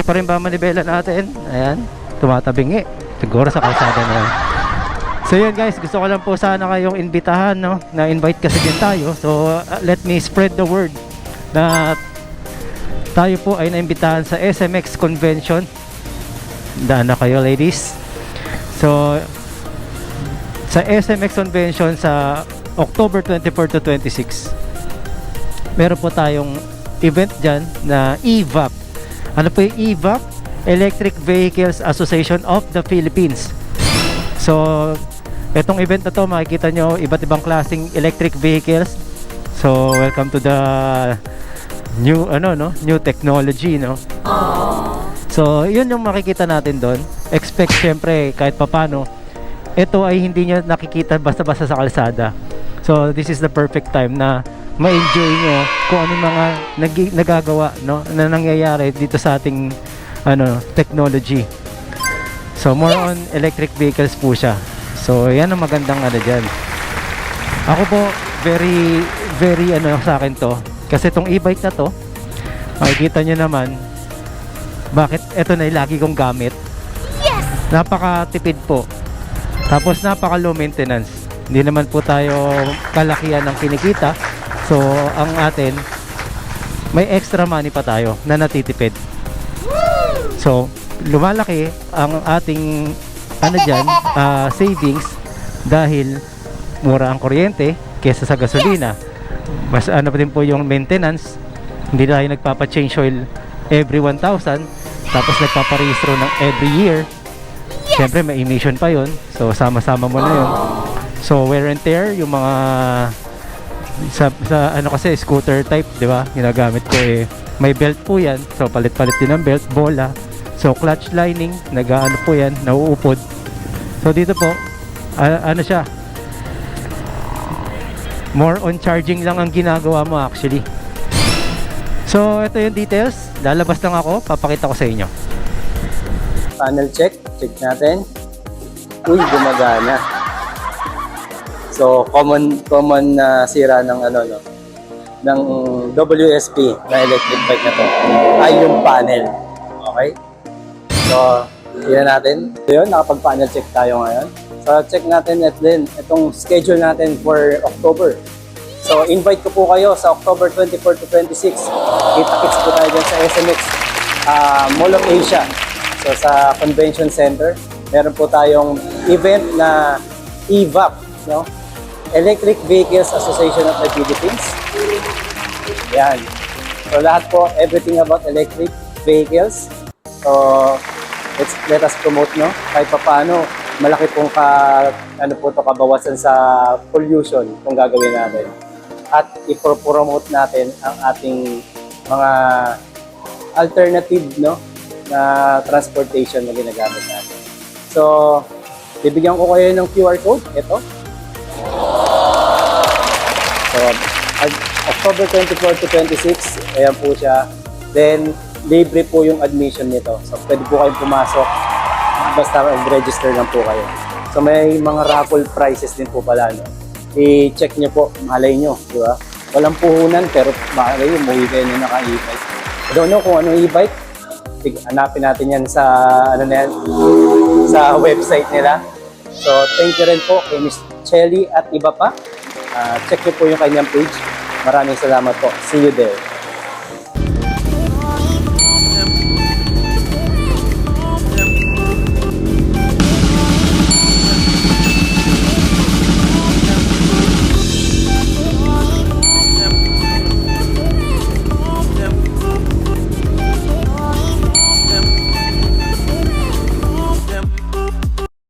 Okay pa rin ba manibela natin? Ayan, tumatabingi. Siguro sa kalsada na yan. So yun guys, gusto ko lang po sana kayong imbitahan, no? Na-invite kasi din tayo. So let me spread the word na tayo po ay naimbitahan sa SMX Convention. Daan na kayo ladies. So sa SMX Convention sa October 24 to 26, meron po tayong event dyan na EVAP. Ano po yung EVAP? Electric Vehicles Association of the Philippines. So itong event na to, makikita nyo iba't ibang klaseng electric vehicles. So welcome to the new new technology, no? So yun yung makikita natin doon. Expect syempre kahit papano ito ay hindi nyo nakikita basta-basta sa kalsada. So this is the perfect time na ma-enjoy nyo kung ano mga nagagawa, no, na nangyayari dito sa ating technology. So more on electric vehicles po siya. So yan ang magandang dyan. Ako po very sa akin to, kasi itong e-bike na to, makikita nyo naman bakit ito na yung lagi kong gamit. Napakatipid po, tapos napaka low maintenance. Hindi naman po tayo kalakihan ng kinikita. So ang atin, may extra money pa tayo na natitipid. So lumalaki ang ating savings dahil mura ang kuryente kesa sa gasolina. Mas pa din po yung maintenance. Hindi tayo nagpapa-change oil every 1,000, tapos nagpapa-rehistro ng every year. Siyempre may emission pa yun, so sama-sama mo na yun. So wear and tear, yung mga sa kasi scooter type, di ba, ginagamit ko may belt po yan, so palit-palit din ang belt, bola. So clutch lining, po yan, nauupod. So dito po, siya, more on charging lang ang ginagawa mo actually. So ito yung details, lalabas lang ako, papakita ko sa inyo. Panel check natin. Uy, gumagana. So common na sira ng ng WSP na electric bike na to ay yung panel. Okay? So, tingnan natin. So yun, nakapag-panel check tayo ngayon. So, check natin itong schedule natin for October. So, invite ko po kayo sa October 24 to 26. Kita-kits po tayo dyan sa SMX Mall of Asia. So, sa Convention Center, meron po tayong event na EVAP, no? Electric Vehicles Association of the Philippines. Yan. So, lahat po, everything about electric vehicles. So, let us promote, no? Kahit pa paano, malaki pong kabawasan sa pollution kung gagawin natin. At ipropromote natin ang ating mga alternative, no, na transportation na ginagamit natin. So, bibigyan ko kayo ng QR code. Ito. So, October 24 to 26, ayan po siya. Then, libre po yung admission nito. So, pwede po kayong pumasok. Basta mag-register lang po kayo. So, may mga raffle prizes din po pala, no? I-check nyo po. Malay nyo, di ba? Walang puhunan, pero malay nyo, umuwi kayo na naka-e-bike. I don't know kung anong e-bike. Hanapin natin yan sa, sa website nila. So, thank you rin po kay Miss Chelly at iba pa. Check nyo po yung kanyang page. Maraming salamat po. See you there.